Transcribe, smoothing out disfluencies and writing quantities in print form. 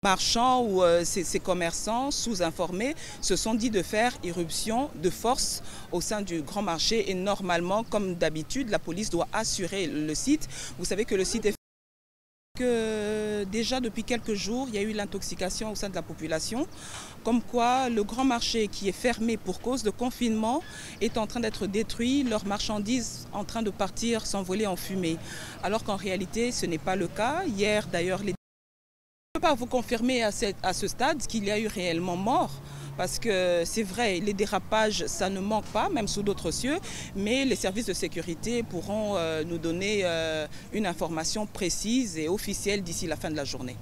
Marchands ou ces commerçants sous-informés se sont dit de faire irruption de force au sein du grand marché et normalement, comme d'habitude, la police doit assurer le site. Vous savez que le site est que déjà depuis quelques jours, il y a eu l'intoxication au sein de la population, comme quoi le grand marché qui est fermé pour cause de confinement est en train d'être détruit, leurs marchandises en train de partir s'envoler en fumée, alors qu'en réalité ce n'est pas le cas. Hier d'ailleurs, je ne peux pas vous confirmer à ce stade qu'il y a eu réellement mort, parce que c'est vrai, les dérapages, ça ne manque pas, même sous d'autres cieux, mais les services de sécurité pourront nous donner une information précise et officielle d'ici la fin de la journée.